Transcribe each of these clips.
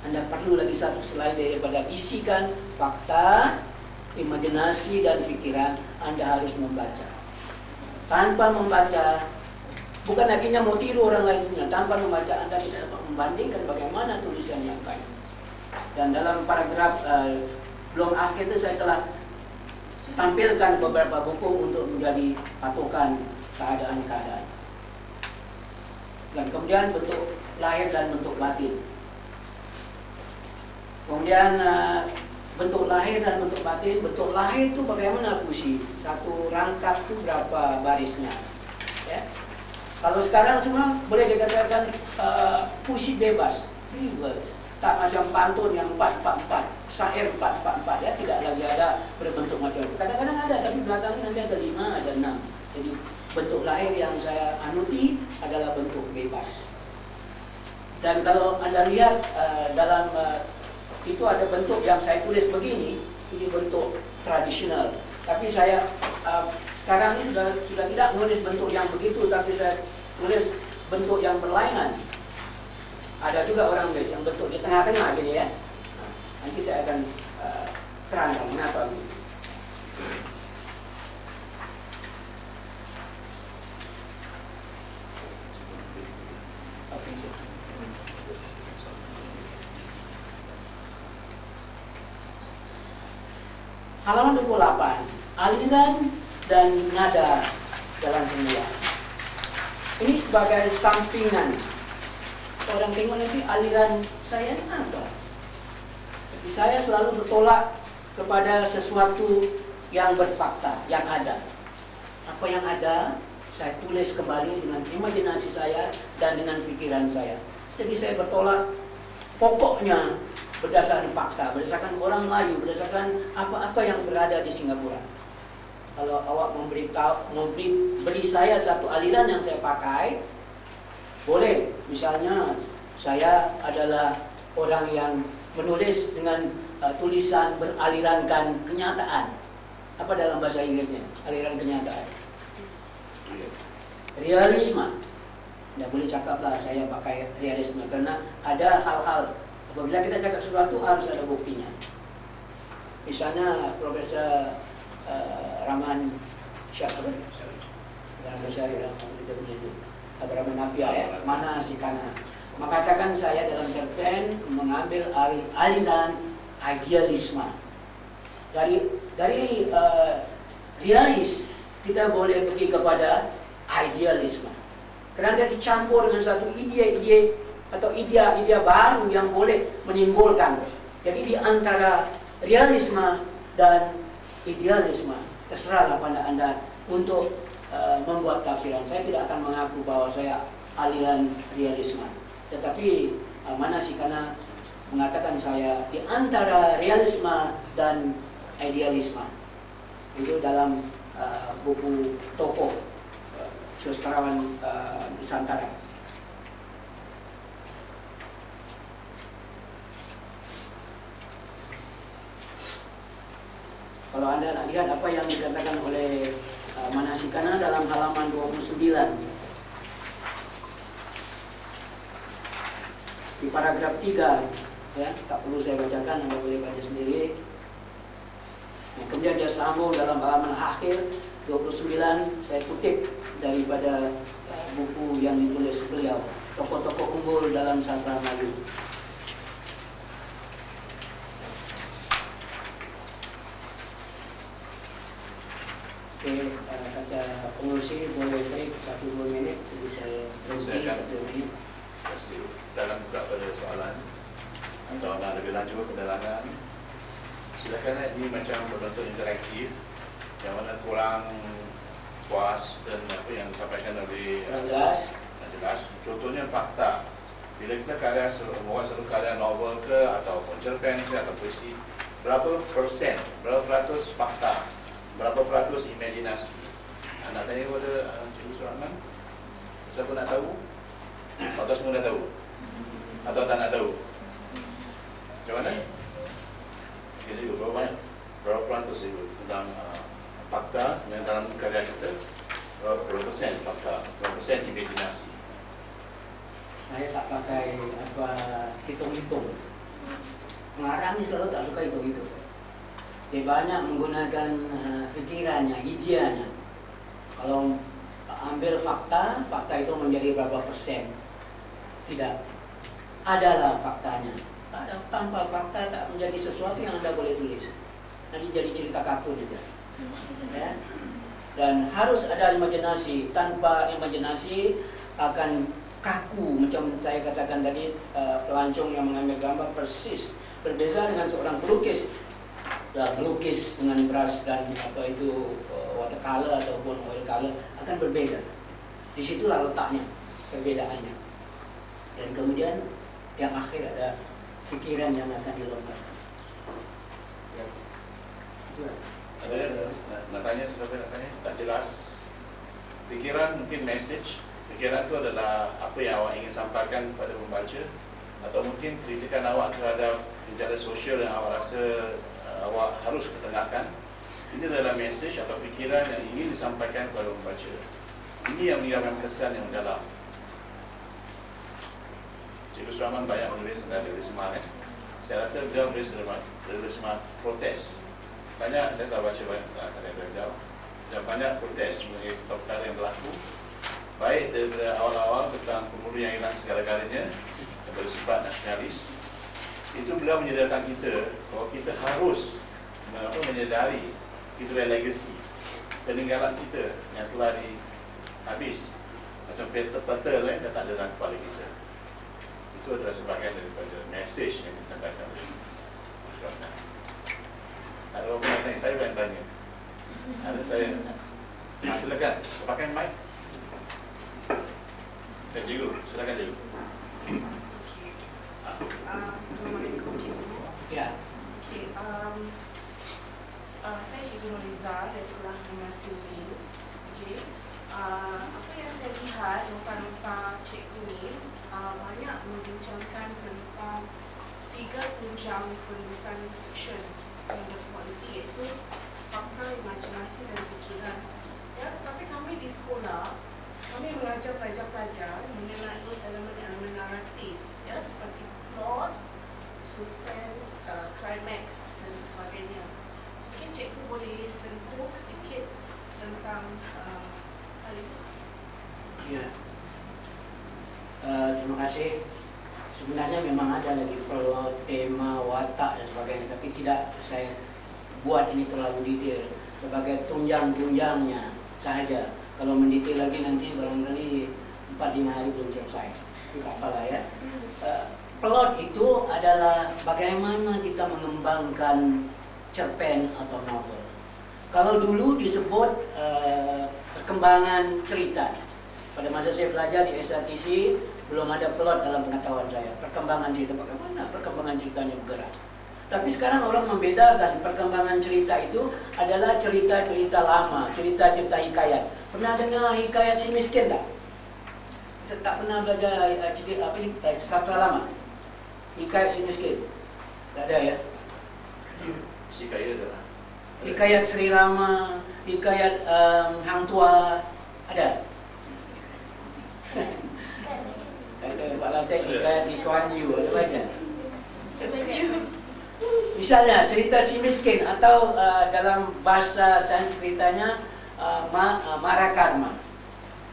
Anda perlu lagi satu selain daripada isikan fakta, imajinasi dan pikiran. Anda harus membaca. Tanpa membaca, bukan akhirnya mau tiru orang lainnya. Tanpa membaca, Anda tidak dapat membandingkan bagaimana tulisan yang baik. Dan dalam paragraf belum akhir itu saya telah tampilkan beberapa buku untuk menjadi patokan keadaan-keadaan. Dan kemudian bentuk lahir dan bentuk batin. Kemudian bentuk lahir dan bentuk batin. Bentuk lahir itu bagaimana puisi? Satu rangkap itu berapa barisnya? Ya. Kalau sekarang semua boleh dikatakan puisi bebas, free verse. Tak macam pantun yang 4-4-4, syair 4-4-4, ya, tidak lagi ada berbentuk macam itu. Kadang-kadang ada, tapi belakangnya nanti ada 5, ada 6. Jadi bentuk lahir yang saya anuti adalah bentuk bebas. Dan kalau Anda lihat dalam itu ada bentuk yang saya tulis begini, ini bentuk tradisional. Tapi saya sekarang ini sudah tidak menulis bentuk yang begitu, tapi saya tulis bentuk yang berlainan. Ada juga orang tulis yang bentuk di tengah-tengah gini ya. Nanti saya akan terangkan mengapa. Halaman 28, aliran dan nada dalam pengulangan. Ini sebagai sampingan. Orang tengok nanti aliran saya ini apa? Tapi saya selalu bertolak kepada sesuatu yang berfakta, yang ada. Apa yang ada, saya tulis kembali dengan imajinasi saya dan dengan pikiran saya. Jadi saya bertolak pokoknya berdasarkan fakta, berdasarkan orang Melayu, berdasarkan apa-apa yang berada di Singapura. Kalau awak beri saya satu aliran yang saya pakai, boleh. Misalnya saya adalah orang yang menulis dengan tulisan beralirankan kenyataan. Apa dalam bahasa Inggrisnya? Aliran kenyataan. Realisme. Tidak boleh cakaplah saya pakai realisme, karena ada hal-hal apabila kita cakap sesuatu harus ada buktinya. Misalnya Profesor Rahman Syahrir, Rahman Nafia ya, mana si kana. Mengatakan saya dalam cerpen mengambil aliran idealisme. Dari realis kita boleh pergi kepada idealisme. Karena dia dicampur dengan satu ide-ide atau ide-ide baru yang boleh menimbulkan. Jadi di antara realisme dan idealisme, terserahlah pada Anda untuk membuat tafsiran. Saya tidak akan mengaku bahwa saya aliran realisme. Tetapi mana sih karena mengatakan saya di antara realisme dan idealisme. Itu dalam buku tokoh sastrawan Nusantara. Kalau Anda nak lihat apa yang dikatakan oleh Manasikana dalam halaman 29, di paragraf 3, ya, tak perlu saya bacakan, Anda boleh baca sendiri. Nah, kemudian dia sambung dalam halaman akhir 29, saya kutip daripada buku yang ditulis beliau, tokoh-tokoh unggul dalam sastra Melayu. Oke, kata pengurusi boleh break 1-2 menit, jadi saya berhenti 1 menit. Dalam buka pada soalan atau nak lebih lanjut penerangan, silakan. Ini macam berbentuk interaktif yang mana kurang puas dan apa yang disampaikan oleh jelas. Contohnya fakta. Bila kita karya membuat satu karya novel ke ataupun cerpen ke atau puisi, berapa persen, berapa peratus fakta, berapa peratus imajinasi? Nak tanya kepada Cikgu Surahman, siapa nak tahu? Atau semua dah tahu? Atau tak nak tahu? Macam mana? Kita juga berapa banyak? Berapa peratus itu tentang fakta yang dalam karya kita? Berapa persen fakta? Berapa persen imajinasi? Saya tak pakai apa hitung-hitung. pengarang ni selalu tak suka itu. Dia banyak menggunakan fikirannya, ideanya. Kalau ambil fakta itu menjadi berapa persen? Tidak. Adalah faktanya. Tanpa fakta tak menjadi sesuatu yang Anda boleh tulis. Nanti jadi cerita kartun juga. Ya? Dan harus ada imajinasi. Tanpa imajinasi akan kaku. Macam saya katakan tadi, pelancong yang mengambil gambar persis. Berbeza dengan seorang pelukis. Melukis dengan brush dan watercolor ataupun oil color akan berbeda. Disitulah letaknya, perbedaannya. Dan kemudian yang akhir ada pikiran yang akan dilontarkan. Ada yang nak tanya sesuatu, tak jelas. Pikiran mungkin message. Pikiran itu adalah apa yang awak ingin sampaikan kepada pembaca, atau mungkin kritikan awak terhadap kegiatan sosial yang awak rasa awak harus ketengahkan. Ini adalah message atau pikiran yang ingin disampaikan kepada pembaca. Ini yang meninggalkan kesan yang dalam. Cikgu Sulaiman banyak menulis tentang realisme. Saya rasa beliau menulis realisme protes. Banyak, saya tak baca banyak karya beliau. Dan banyak protes mengenai perkara yang berlaku. Baik daripada awal-awal tentang pemuda yang hilang segala-galanya yang bersifat nasionalis. Itu beliau menyedarkan kita bahawa kita harus menyedari itu adalah legacy peninggalan kita yang telah habis. Macam peta-peta lain dah tak ada dalam kepala kita. Itu adalah sebahagian daripada message yang disampaikan oleh masyarakat. Ada orang yang tanya, saya boleh tanya. Ada saya. Silakan, pakai mic. Dan cikgu, silakan cikgu. Assalamualaikum cikgu. Ya. Okey, saya Cikgu Nuriza dari Sekolah Menengah Sivil. Okey. Apa yang saya lihat nota-nota cikgu ni banyak membincangkan tentang 3 tunjang penulisan fiksyen yang berkualiti, iaitu fakta, imajinasi dan fikiran. Ya, tetapi kami di sekolah kami mengajar pelajar-pelajar mengenai elemen-elemen naratif, ya, seperti plot, suspense, climax dan sebagainya. Mungkin cikgu boleh sentuh sedikit tentang hal itu. Ya. Terima kasih. Sebenarnya memang ada lagi plot, tema, watak dan sebagainya, tapi tidak saya buat ini terlalu detail sebagai tunjang-tunjangnya sahaja. Kalau mendetail lagi nanti barangkali 4-5 hari belum selesai. Tidak apalah ya. Plot itu adalah bagaimana kita mengembangkan cerpen atau novel. Kalau dulu disebut perkembangan cerita. Pada masa saya belajar di SRTC, belum ada plot dalam pengetahuan saya. Perkembangan cerita, bagaimana perkembangan ceritanya bergerak. Tapi sekarang orang membedakan perkembangan cerita itu adalah cerita-cerita lama, cerita-cerita hikayat. Pernah dengar hikayat si miskin tak? Kita tak pernah belajar sastra lama. Hikayat si miskin. Tak ada ya? Si kaya adalah Hikayat Sri Rama, hikayat Hang Tua, ada? Pak Lantek, hikayat di Kuan Yu, ada baca? Misalnya cerita si miskin atau dalam bahasa Sanskritanya Marakarma.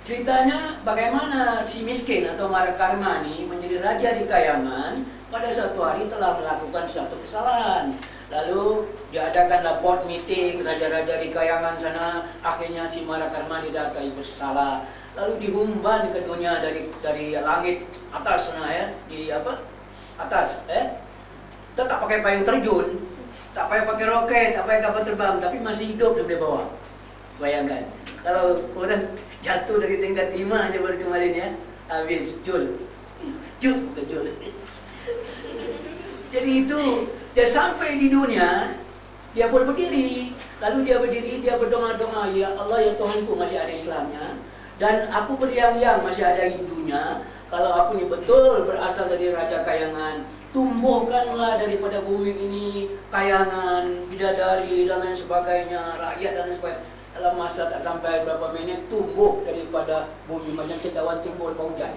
Ceritanya bagaimana si miskin atau Marakarma ini menjadi raja di Kayangan pada suatu hari telah melakukan suatu kesalahan. Lalu diadakanlah board meeting raja-raja di Kayangan sana. Akhirnya si Marakarma didatai bersalah. Lalu dihumban ke dunia dari langit atas sana ya, di atas kita tak pakai payung terjun, tak payah pakai roket, tak payah kapal terbang, tapi masih hidup sampai bawah. Bayangkan, kalau orang jatuh dari tingkat 5 aja baru kemarin ya, habis jul. Jadi itu, dia sampai di dunia, dia pun berdiri. Lalu dia berdiri, dia berdoa-doa, ya Allah ya Tuhanku, masih ada Islamnya. Dan aku beriang-iang masih ada Hindunya. Kalau aku ini betul berasal dari Raja Kayangan, tumbuhkanlah daripada bumi ini kayangan, bidadari dan lain sebagainya, rakyat dan lain sebagainya. Dalam masa tak sampai berapa minit tumbuh daripada bumi macam cendawan tumbuh lepas hujan.